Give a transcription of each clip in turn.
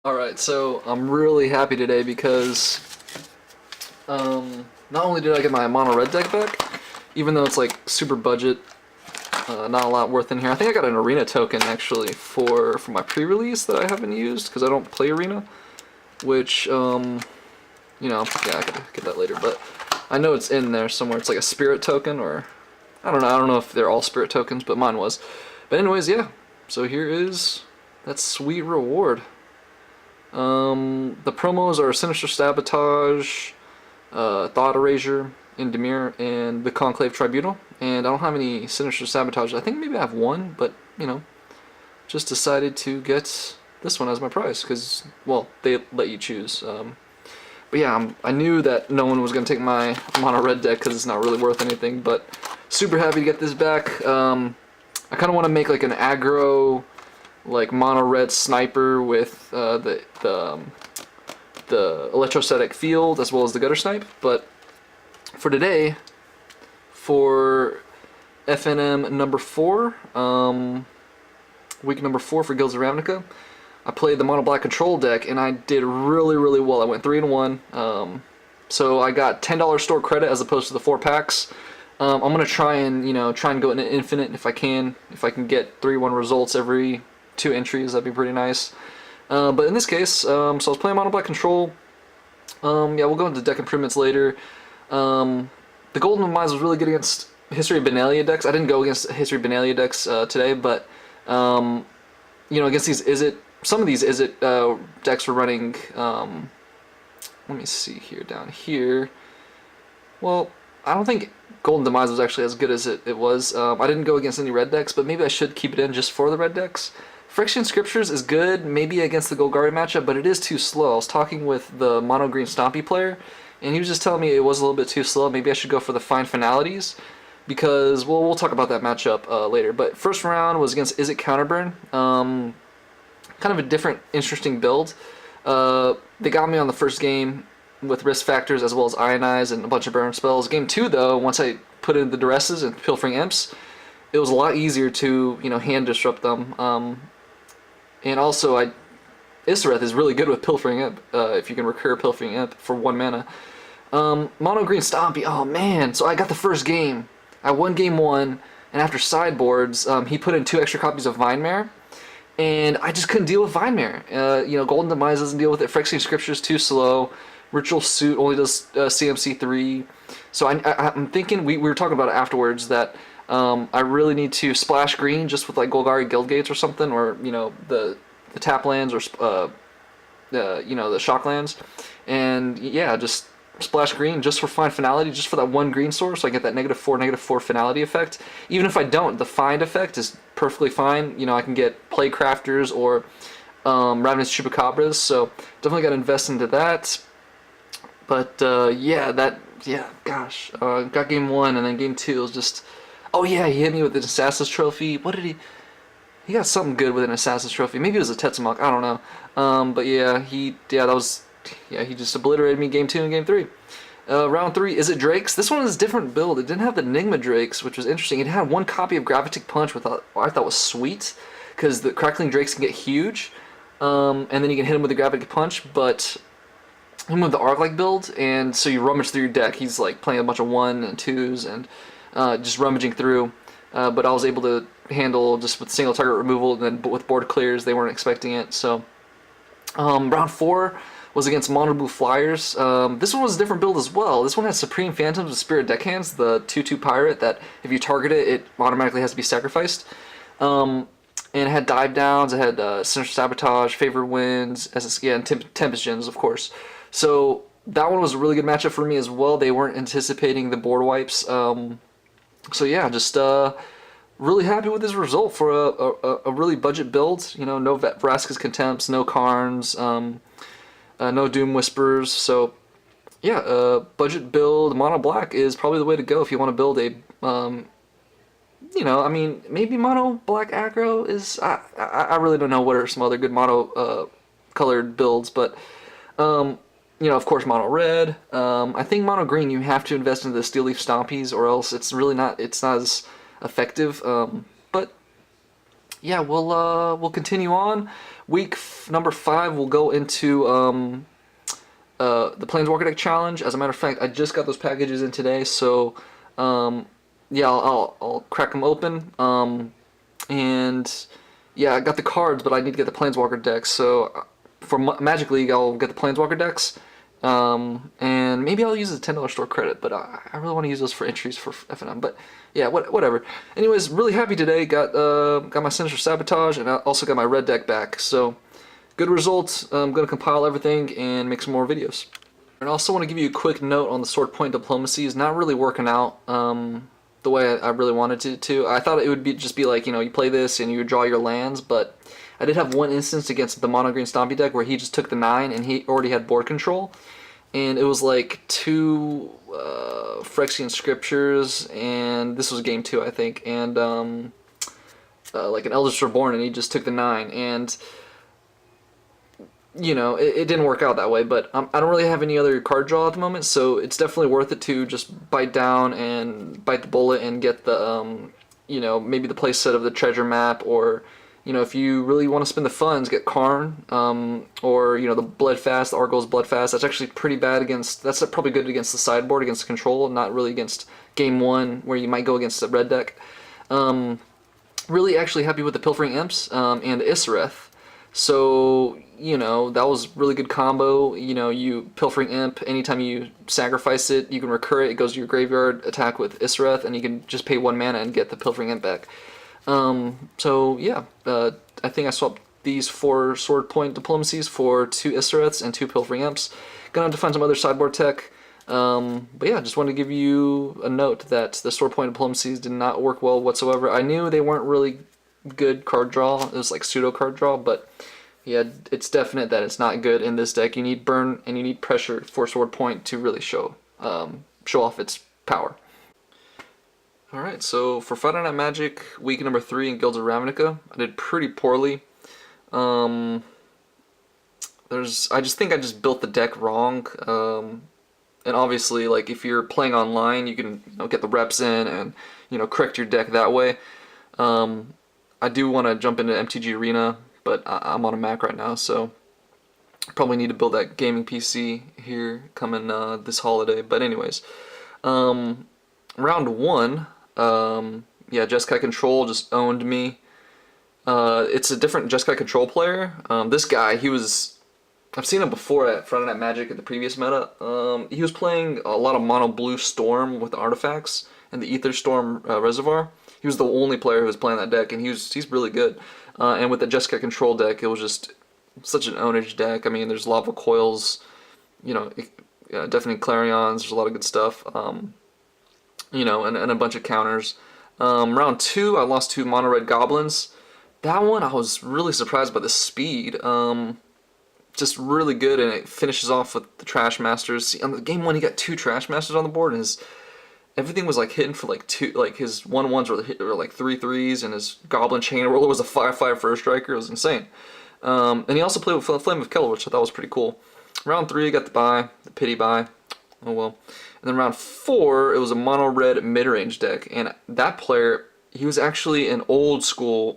Alright, so I'm really happy today because not only did I get my mono red deck back, even though it's like super budget, not a lot worth in here. I think I got an arena token actually for my pre-release that I haven't used because I don't play arena, which you know, yeah, I gotta get that later, but I know it's in there somewhere. It's like a spirit token, or I don't know if they're all spirit tokens, but mine was. But anyways, yeah, so here is that sweet reward. The promos are Sinister Sabotage, Thought Erasure, Indemir, and the Conclave Tribunal. And I don't have any Sinister Sabotage. I think maybe I have one, but, you know, just decided to get this one as my prize, because, well, they let you choose. But yeah, I knew that no one was going to take my mono red deck because it's not really worth anything, but super happy to get this back. I kind of want to make like an aggro, like mono red sniper with the electrostatic field as well as the gutter snipe. But for today, for FNM number 4, week number 4 for Guilds of Ravnica, I played the Mono Black Control deck and I did really well. I went 3-1. So I got $10 store credit as opposed to the 4 packs. I'm gonna try and go in an infinite if I can. If I can get 3-1 results every 2 entries, that'd be pretty nice. But in this case, so I was playing Mono Black Control. Yeah, we'll go into deck improvements later. The Golden Demise was really good against History of Benalia decks. I didn't go against History of Benalia decks today, but you know, against these Izzet, some of these Izzet decks were running. Let me see here, down here. Well, I don't think Golden Demise was actually as good as it was. I didn't go against any red decks, but maybe I should keep it in just for the red decks. Friction Scriptures is good, maybe against the Golgari matchup, but it is too slow. I was talking with the Mono Green Stompy player, and he was just telling me it was a little bit too slow. Maybe I should go for the Fine Finalities, because, well, we'll talk about that matchup later. But first round was against Izzet Counterburn. Kind of a different, interesting build. They got me on the first game with risk factors as well as Ionize and a bunch of burn spells. Game 2, though, once I put in the Duresses and Pilfering Imps, it was a lot easier to, you know, hand disrupt them. And also, Izzet is really good with Pilfering Imp, if you can recur Pilfering Imp for 1 mana. Mono Green Stompy, oh man, so I got the first game. I won game 1, and after sideboards, he put in 2 extra copies of Vinemare, and I just couldn't deal with Vinemare. You know, Golden Demise doesn't deal with it, Phyrexian Scripture is too slow, Ritual Suit only does CMC 3, so I'm thinking, we were talking about it afterwards, that I really need to splash green just with like Golgari Guildgates or something, or, you know, the tap lands, or you know, the shock lands, and yeah, just splash green just for Fine Finality, just for that 1 green source, so I get that -4/-4 finality effect. Even if I don't, the find effect is perfectly fine. You know, I can get Plague Crafters or Ravenous Chupacabras, so definitely got to invest into that. But yeah, gosh, got game 1, and then game 2 was just, oh yeah, he hit me with an Assassin's Trophy. What did he? He got something good with an Assassin's Trophy. Maybe it was a Tetzimoc, I don't know. But yeah, he just obliterated me game 2 and game 3. Round 3, Izzet Drakes. This one is a different build. It didn't have the Enigma Drakes, which was interesting. It had 1 copy of Gravitic Punch, which I thought was sweet, because the Crackling Drakes can get huge, and then you can hit him with the Gravitic Punch, but him with the Arc-like build, and so you rummage through your deck. He's like playing a bunch of 1 and 2s and just rummaging through, but I was able to handle just with single target removal, and then with board clears, they weren't expecting it. So round 4 was against Mono Blue Flyers. This one was a different build as well. This one has Supreme Phantoms with Spirit Deckhands, the 2/2 pirate that if you target it, it automatically has to be sacrificed. And it had Dive Downs, it had Sinister Sabotage, Favored Winds, SSG, and Tempest Gens, of course. So that one was a really good matchup for me as well. They weren't anticipating the board wipes. So yeah, just really happy with this result for a really budget build. You know, no Vraska's Contempts, no Karns, no Doom Whispers. So yeah, budget build, Mono Black is probably the way to go if you want to build a, you know, I mean, maybe Mono Black Aggro is, I really don't know what are some other good mono colored builds, but you know, of course, Mono Red. I think Mono Green, you have to invest into the Steel Leaf Stompies, or else it's really not, it's not as effective. But yeah, we'll continue on. Number 5, we'll go into the Planeswalker deck challenge. As a matter of fact, I just got those packages in today, so yeah, I'll crack them open. And yeah, I got the cards, but I need to get the Planeswalker decks. So for Magic League, I'll get the Planeswalker decks. And maybe I'll use the $10 store credit, but I really want to use those for entries for FNM. But yeah, whatever. Anyways, really happy today. Got my Sinister Sabotage, and I also got my red deck back. So good results. I'm gonna compile everything and make some more videos. And I also want to give you a quick note on the Sword Point Diplomacy. Is not really working out the way I really wanted it to. I thought it would just be like, you play this and you draw your lands, but I did have one instance against the Mono Green Stompy deck where he just took the 9 and he already had board control. And it was like 2 Phyrexian Scriptures, and this was game 2, I think, and like an Eldritch Reborn, and he just took the 9. And it didn't work out that way, but I don't really have any other card draw at the moment, so it's definitely worth it to just bite down and bite the bullet and get the, maybe the play set of the treasure map, or, if you really want to spend the funds, get Karn, or, the Bloodfast, the Arguel's Bloodfast. That's actually pretty bad against, that's probably good against the sideboard, against control, not really against game 1, where you might go against the red deck. Really actually happy with the Pilfering Imps, and Izzet. So, that was really good combo. You Pilfering Imp, anytime you sacrifice it, you can recur it. It goes to your graveyard, attack with Izzet, and you can just pay 1 mana and get the Pilfering Imp back. So, yeah, I think I swapped these 4 Sword Point Diplomacies for 2 Izzets and 2 Pilfering Imps. Gonna have to find some other sideboard tech. But yeah, just wanted to give you a note that the Sword Point Diplomacies did not work well whatsoever. I knew they weren't really good card draw. It was like pseudo card draw, but yeah, it's definite that it's not good in this deck. You need burn and you need pressure for Sword Point to really show off its power. Alright, so for Friday Night Magic, week number 3 in Guilds of Ravnica, I did pretty poorly. I just think I just built the deck wrong. And obviously, like, if you're playing online, you can get the reps in and correct your deck that way. I do want to jump into MTG Arena, but I'm on a Mac right now, so probably need to build that gaming PC here coming this holiday. But anyways, round 1, yeah, Jeskai Control just owned me. It's a different Jeskai Control player. This guy, I've seen him before at Friday Night Magic at the previous meta. He was playing a lot of Mono Blue Storm with the artifacts and the Ether Storm Reservoir. He was the only player who was playing that deck, and he's really good. And with the Jeskai Control deck, it was just such an ownage deck. I mean, there's Lava Coils, definitely Clarions, there's a lot of good stuff, and a bunch of counters. Round 2, I lost to Mono Red Goblins. That one, I was really surprised by the speed. Just really good, and it finishes off with the Trash Masters. See, on the game 1, he got 2 Trash Masters on the board, and everything was like hitting for like 2, like his 1/1s were like 3/3s, and his Goblin Chain Roller was a 5/5 First Striker. It was insane. And he also played with Flame of Keld, which I thought was pretty cool. Round 3, got the pity buy. Oh well. And then round 4, it was a Mono Red Midrange deck, and that player, he was actually an old school.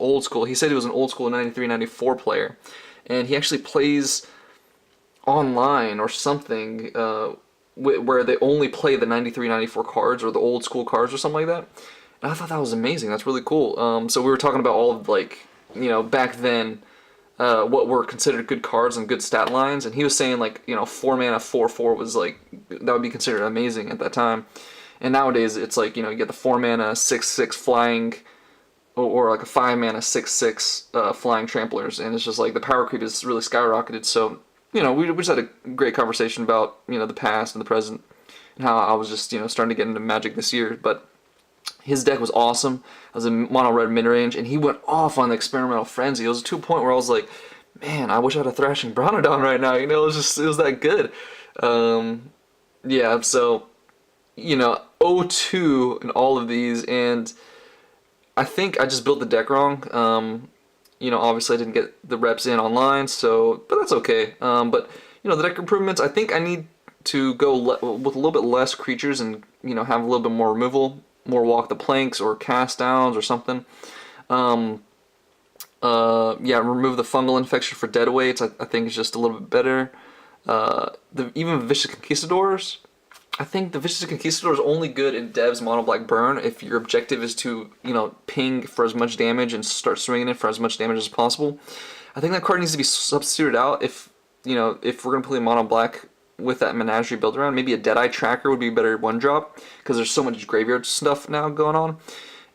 He said he was an old school 93-94 player, and he actually plays online or something where they only play the 93-94 cards or the old school cards or something like that. And I thought that was amazing. That's really cool. So we were talking about all of, like, back then, what were considered good cards and good stat lines, and he was saying, like, 4 mana 4/4 was like, that would be considered amazing at that time. And nowadays it's like, you get the 4 mana 6/6 flying, or like a 5 mana 6/6 flying tramplers, and it's just like the power creep is really skyrocketed. So we just had a great conversation about the past and the present, and how I was just starting to get into Magic this year. But his deck was awesome. I was in Mono Red Midrange, and he went off on the Experimental Frenzy. It was to a point where I was like, man, I wish I had a Thrashing Bronodon right now. It was that good. Yeah, so 0-2 in all of these, and I think I just built the deck wrong. Obviously I didn't get the reps in online, but that's okay. But the deck improvements, I think I need to go with a little bit less creatures and have a little bit more removal, more walk the planks or cast downs or something. Yeah, remove the fungal infection for deadweights. I think is just a little bit better. Even Vicious Conquistadors. I think the Vicious Conquistador is only good in Dev's Mono Black Burn if your objective is to, ping for as much damage and start swinging it for as much damage as possible. I think that card needs to be substituted out if we're going to play Mono Black with that Menagerie build around. Maybe a Deadeye Tracker would be a better one drop because there's so much graveyard stuff now going on.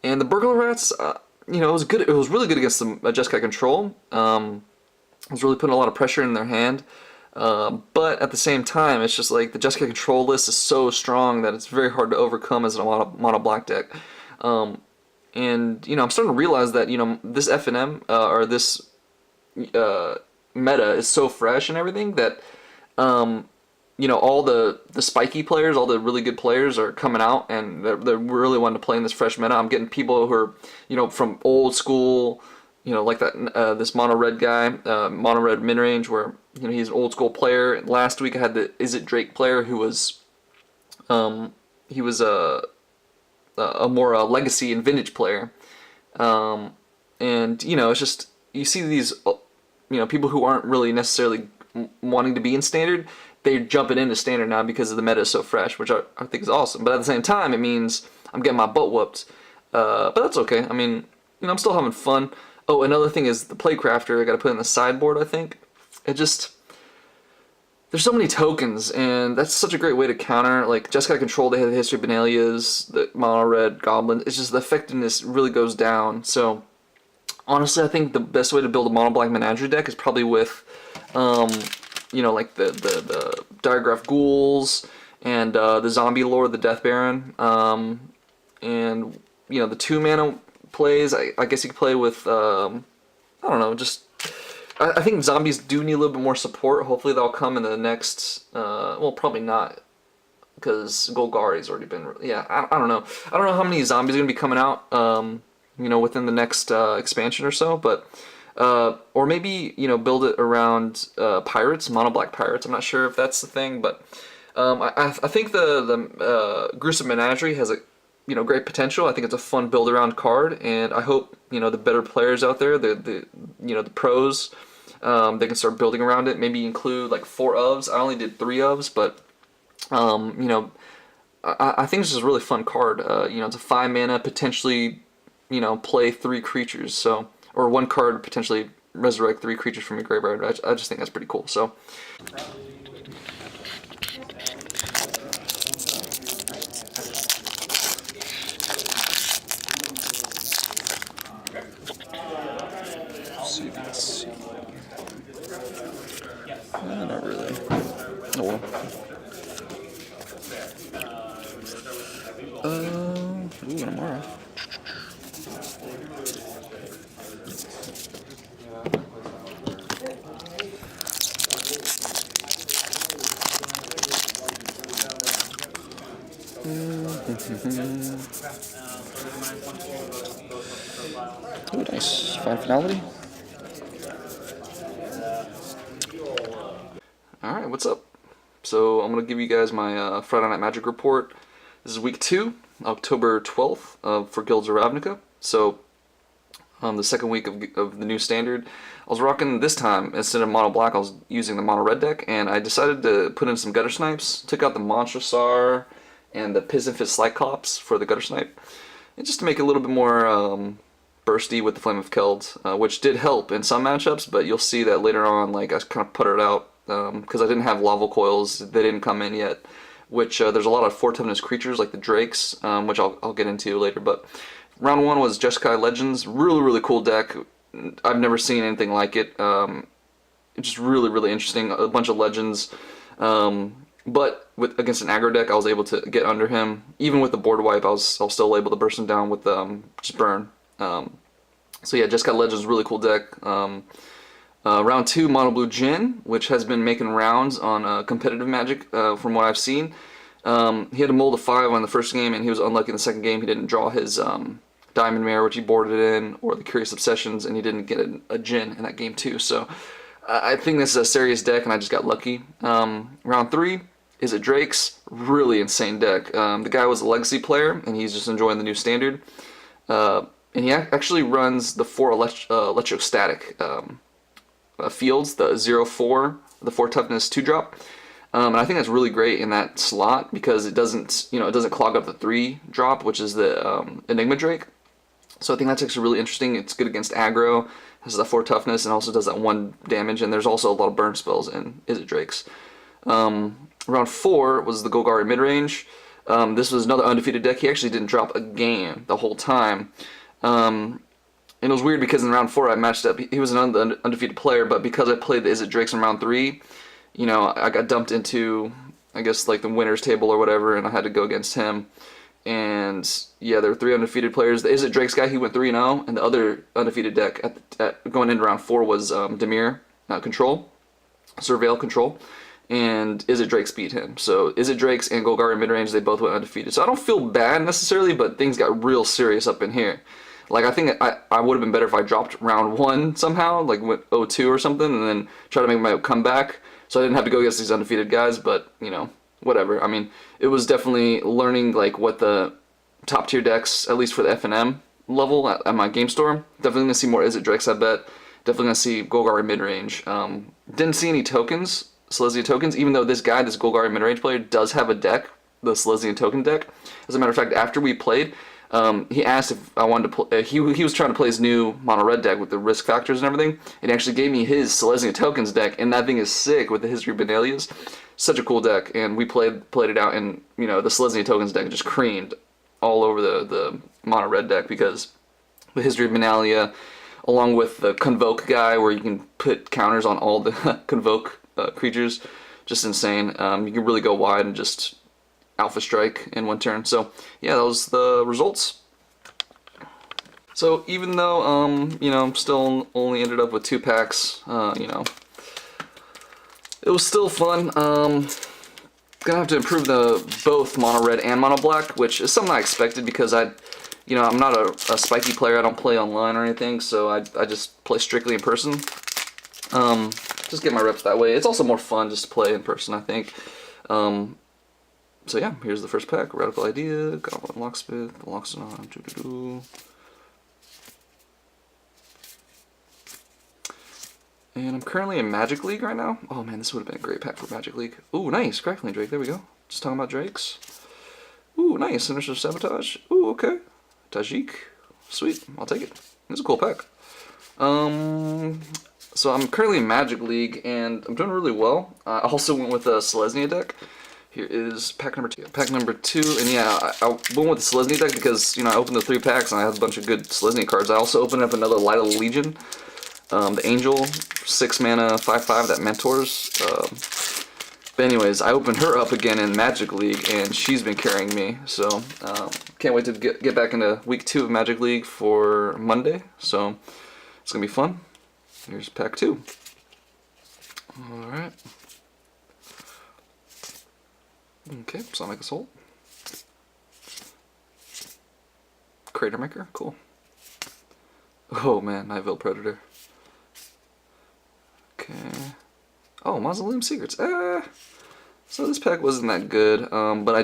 And the Burglar Rats, it was good. It was really good against the Jeskai control. It was really putting a lot of pressure in their hand. But at the same time, it's just like the Jeskai control list is so strong that it's very hard to overcome as a mono black deck. And I'm starting to realize that this FNM or this meta is so fresh and everything that all the spiky players, all the really good players are coming out and they're really wanting to play in this fresh meta. I'm getting people who are from old school. Like that this mono red guy, mono red Midrange, where he's an old school player. Last week I had the Izzet Drake player who was, he was a more legacy and vintage player, and it's just you see these people who aren't really necessarily wanting to be in standard. They're jumping into standard now because the meta is so fresh, which I think is awesome. But at the same time, it means I'm getting my butt whooped. But that's okay. I mean, I'm still having fun. Oh, another thing is the Playcrafter. I got to put in the sideboard, I think. There's so many tokens, and that's such a great way to counter. Like, Jeskai Control, they have the History of Benalias, the Mono Red Goblins. It's just the effectiveness really goes down. So, honestly, I think the best way to build a Mono Black Menagerie deck is probably with, like the Diregraph Ghouls, and the Zombie Lord, the Death Baron, and, the 2-mana plays. I guess you could play with, I don't know, just, I think zombies do need a little bit more support. Hopefully they'll come in the next, well, probably not, because Golgari's already been, yeah, I don't know. I don't know how many zombies are going to be coming out, within the next expansion or so, but, or maybe, build it around pirates, mono black pirates. I'm not sure if that's the thing, but I think the Gruesome Menagerie has a great potential. I think it's a fun build around card, and I hope the better players out there, the pros, they can start building around it. Maybe include like 4 ofs. I only did 3 ofs, but I think this is a really fun card. It's a 5 mana, potentially play 3 creatures. So, or 1 card potentially resurrect 3 creatures from your graveyard. I just think that's pretty cool. So. Let's see. Not really. Oh well. Ooh, an Amara. Ooh, nice. Fine finality. Alright, what's up? So I'm going to give you guys my Friday Night Magic report. This is week 2, October 12th for Guilds of Ravnica. So the second week of the new standard, I was rocking this time, instead of mono black, I was using the mono red deck, and I decided to put in some gutter snipes. Took out the Monster Sar and the Piss and Fist Cyclops for the gutter snipe, and just to make it a little bit more bursty with the Flame of Keld, which did help in some matchups, but you'll see that later on, like, I kind of puttered out because I didn't have lava coils. They didn't come in yet, which there's a lot of 4 toughness creatures like the Drakes, which I'll get into later. But round 1 was Jeskai Legends. Really cool deck. I've never seen anything like it. It's just really interesting. A bunch of legends. But against an aggro deck, I was able to get under him. Even with the board wipe, I was still able to burst him down with just burn. So yeah, Jeskai Legends, really cool deck. Round 2, Mono Blue Jin, which has been making rounds on competitive Magic from what I've seen. He had a mold of 5 on the first game, and he was unlucky in the second game. He didn't draw his Diamond Mare, which he boarded in, or the Curious Obsessions, and he didn't get a Jin in that game too. So I think this is a serious deck, and I just got lucky. Round 3 is a Drake's, really insane deck. The guy was a Legacy player, and he's just enjoying the new standard. and he actually runs the 4 electrostatic fields, the 0/4, the 4 toughness 2-drop. And I think that's really great in that slot because it doesn't, it doesn't clog up the 3-drop, which is the Enigma Drake. So I think that's actually really interesting. It's good against aggro, has the 4 toughness, and also does that 1 damage. And there's also a lot of burn spells in Izzet Drakes. Round 4 was the Golgari midrange. This was another undefeated deck. He actually didn't drop a game the whole time. And it was weird because in round 4 I matched up. He was an undefeated player, but because I played the Izzet Drakes in round 3, I got dumped into, I guess, like the winner's table or whatever, and I had to go against him. And yeah, there were 3 undefeated players. The Izzet Drakes guy, he went 3-0, and the other undefeated deck going into round 4 was Dimir Control, Surveil Control, and Izzet Drakes beat him. So Izzet Drakes and Golgari midrange, they both went undefeated. So I don't feel bad necessarily, but things got real serious up in here. Like, I think I would have been better if I dropped round 1 somehow, like went 0-2 or something, and then try to make my comeback. So I didn't have to go against these undefeated guys, but, whatever. I mean, it was definitely learning, like, what the top tier decks, at least for the FNM level at my game store. Definitely going to see more Izzet Drakes, I bet. Definitely going to see Golgari midrange. Didn't see any tokens, Silesian tokens, even though this guy, this Golgari midrange player, does have a deck, the Silesian token deck. As a matter of fact, after we played, he asked if I wanted to play. He was trying to play his new mono red deck with the risk factors and everything, and he actually gave me his Silesian tokens deck, and that thing is sick with the History of Benalia's. Such a cool deck, and we played it out, and the Silesian tokens deck just creamed all over the mono red deck because the History of Benalia, along with the Convoke guy, where you can put counters on all the Convoke creatures, just insane. You can really go wide and just Alpha Strike in 1 turn. So yeah, that was the results. So even though still only ended up with 2 packs, it was still fun. Gonna have to improve both mono red and mono black, which is something I expected because I'm not a spiky player. I don't play online or anything, so I just play strictly in person. Just get my reps that way. It's also more fun just to play in person, I think. So yeah, here's the first pack. Radical Idea, Goblin Locksmith, Loxodon, and I'm currently in Magic League right now. Oh man, this would have been a great pack for Magic League. Ooh, nice, Crackling Drake, there we go. Just talking about Drakes. Ooh, nice, Sinister Sabotage. Ooh, okay. Tajik, sweet, I'll take it. This is a cool pack. So I'm currently in Magic League, and I'm doing really well. I also went with a Selesnya deck. Here is pack number 2. Pack number 2, and yeah, I went with the Selesnya deck because, I opened the 3 packs and I had a bunch of good Selesnya cards. I also opened up another Light of the Legion, the Angel, 6 mana, 5/5 that mentors. But anyways, I opened her up again in Magic League, and she's been carrying me. So can't wait to get back into week 2 of Magic League for Monday. So it's gonna be fun. Here's pack 2. All right. Okay, Sonic Assault. Crater Maker, cool. Oh man, Nightveil Predator. Okay. Oh, Mausoleum Secrets. So this pack wasn't that good, but I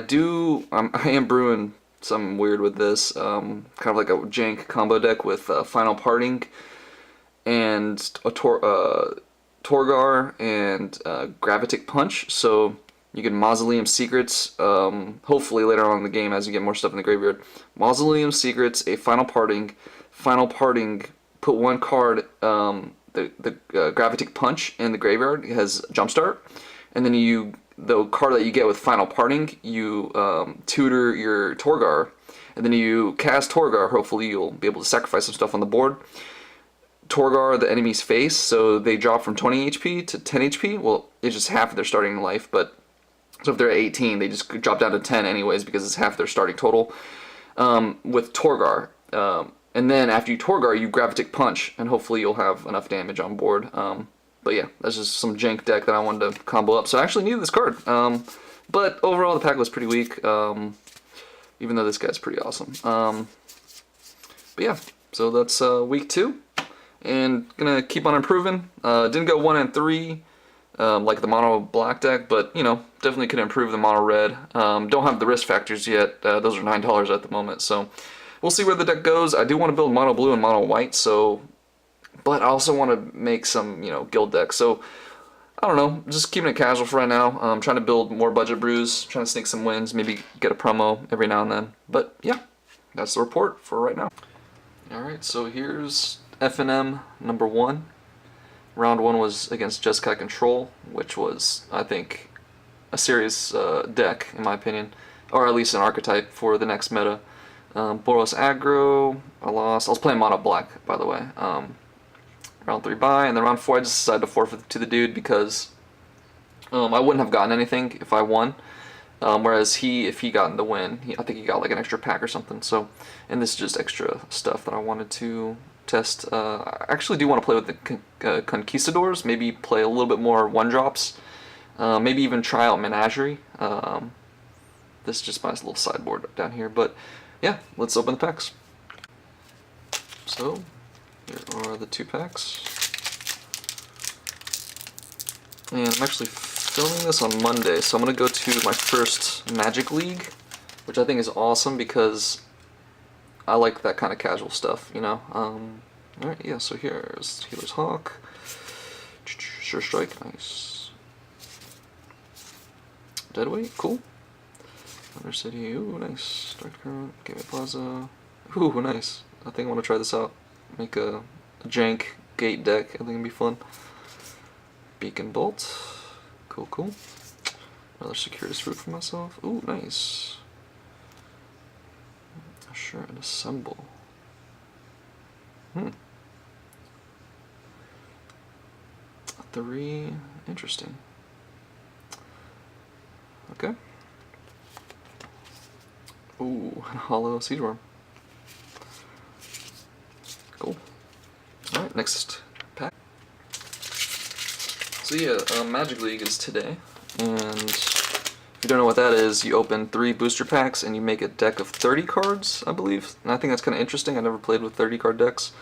am brewing something weird with this. Kind of like a jank combo deck with Final Parting and a Torgar and Gravitic Punch. So you get Mausoleum Secrets, hopefully later on in the game as you get more stuff in the graveyard. Mausoleum Secrets, a Final Parting, put 1 card, the Gravitic Punch in the graveyard. It has Jumpstart, and then the card that you get with Final Parting, you tutor your Torgar, and then you cast Torgar. Hopefully you'll be able to sacrifice some stuff on the board. Torgar the enemy's face, so they drop from 20 HP to 10 HP. Well, it's just half of their starting life, but so if they're at 18, they just drop down to 10 anyways because it's half their starting total. With Torgar, and then after you Torgar, you Gravitic Punch, and hopefully you'll have enough damage on board. But yeah, that's just some jank deck that I wanted to combo up. So I actually needed this card. But overall, the pack was pretty weak, even though this guy's pretty awesome. But yeah, so that's week 2. And gonna keep on improving. Didn't go 1 and 3 like the mono black deck, but definitely could improve the mono red. Don't have the risk factors yet. Those are $9 at the moment, so we'll see where the deck goes. I do want to build mono blue and mono white, so, but I also want to make some, you know, guild decks. So I don't know, just keeping it casual for right now. I'm trying to build more budget brews, trying to sneak some wins, maybe get a promo every now and then. But yeah, that's the report for right now. Alright, so here's FNM number 1. Round 1 was against Jeskai Control, which was, I think, a serious deck, in my opinion. Or at least an archetype for the next meta. Boros Aggro, I lost. I was playing Mono Black, by the way. Round 3 bye, and then round 4 I just decided to forfeit to the dude because I wouldn't have gotten anything if I won. Whereas if he got the win, I think he got like an extra pack or something. So, and this is just extra stuff that I wanted to test. I actually do want to play with the Conquistadors, maybe play a little bit more 1-drops, maybe even try out Menagerie. This is just my little sideboard down here, but yeah, let's open the packs. So, here are the 2 packs. And I'm actually filming this on Monday, so I'm going to go to my first Magic League, which I think is awesome because I like that kind of casual stuff, you know? Alright, yeah, so here's Healer's Hawk. Sure Strike, nice. Deadweight, cool. Undercity, ooh, nice. Dark Current, Gateway Plaza. Ooh, nice. I think I want to try this out. Make a jank gate deck, I think it'd be fun. Beacon Bolt, cool, cool. Another Circuitous Fruit for myself. Ooh, nice. Sure, and Assemble. 3, interesting. Okay. Ooh, and Hollow Siege Worm. Cool. Alright, next pack. So yeah, Magic League is today, and if you don't know what that is, you open 3 booster packs and you make a deck of 30 cards, I believe. And I think that's kind of interesting. I never played with 30 card decks.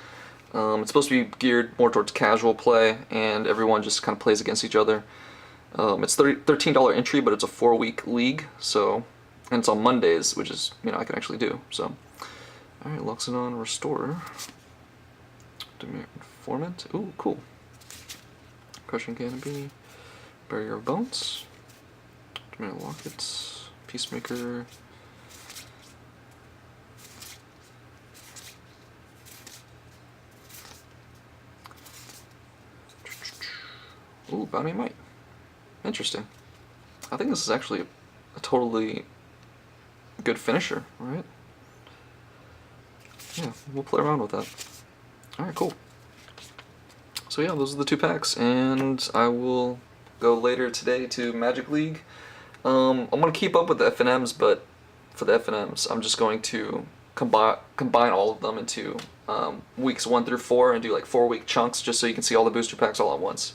It's supposed to be geared more towards casual play, and everyone just kind of plays against each other. It's $13 entry, but it's a 4-week league, so, and it's on Mondays, which is, you know, I can actually do. So, all right, Luxodon Restorer, Demir Informant. Ooh, cool. Crushing Canopy, Barrier of Bones, Demir Lockets, Peacemaker. Ooh, Bounty Might. Interesting. I think this is actually a totally good finisher, right? Yeah, we'll play around with that. Alright, cool. So yeah, those are the 2 packs, and I will go later today to Magic League. I'm going to keep up with the FNMs, but for the FNMs, I'm just going to combine all of them into weeks 1 through 4 and do like 4-week chunks just so you can see all the booster packs all at once.